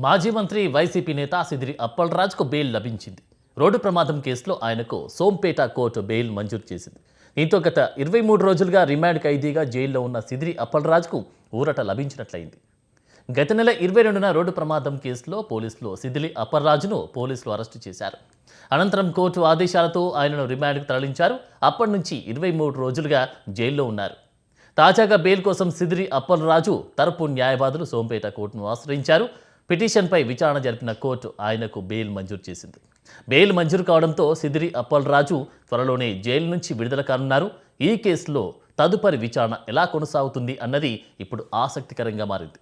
మాజీ మంత్రి వైసీపీ నేత సిదిరి అప్పలరాజుకు బెయిల్ లభించింది. రోడ్డు ప్రమాదం కేసులో ఆయనకు సోంపేట కోర్టు బెయిల్ మంజూరు చేసింది. దీంతో గత 23 రోజులుగా రిమాండ్ ఖైదీగా జైల్లో ఉన్న సిదిరి అప్పలరాజుకు ఊరట లభించినట్లయింది. గత నెల 22న రోడ్డు ప్రమాదం కేసులో పోలీసులు సిదిరి అప్పలరాజును అరెస్టు చేశారు. అనంతరం కోర్టు ఆదేశాలతో ఆయనను రిమాండ్కు తరలించారు. అప్పటి నుంచి 23 రోజులుగా జైల్లో ఉన్నారు. తాజాగా బెయిల్ కోసం సిదిరి అప్పలరాజు తరపు న్యాయవాదులు సోంపేట కోర్టును ఆశ్రయించారు. పిటిషన్పై విచారణ జరిపిన కోర్టు ఆయనకు బెయిల్ మంజూరు చేసింది. బెయిల్ మంజూరు కావడంతో సిదిరి అప్పలరాజు త్వరలోనే జైలు నుంచి విడుదల కానున్నారు. ఈ కేసులో తదుపరి విచారణ ఎలా కొనసాగుతుంది అన్నది ఇప్పుడు ఆసక్తికరంగా మారింది.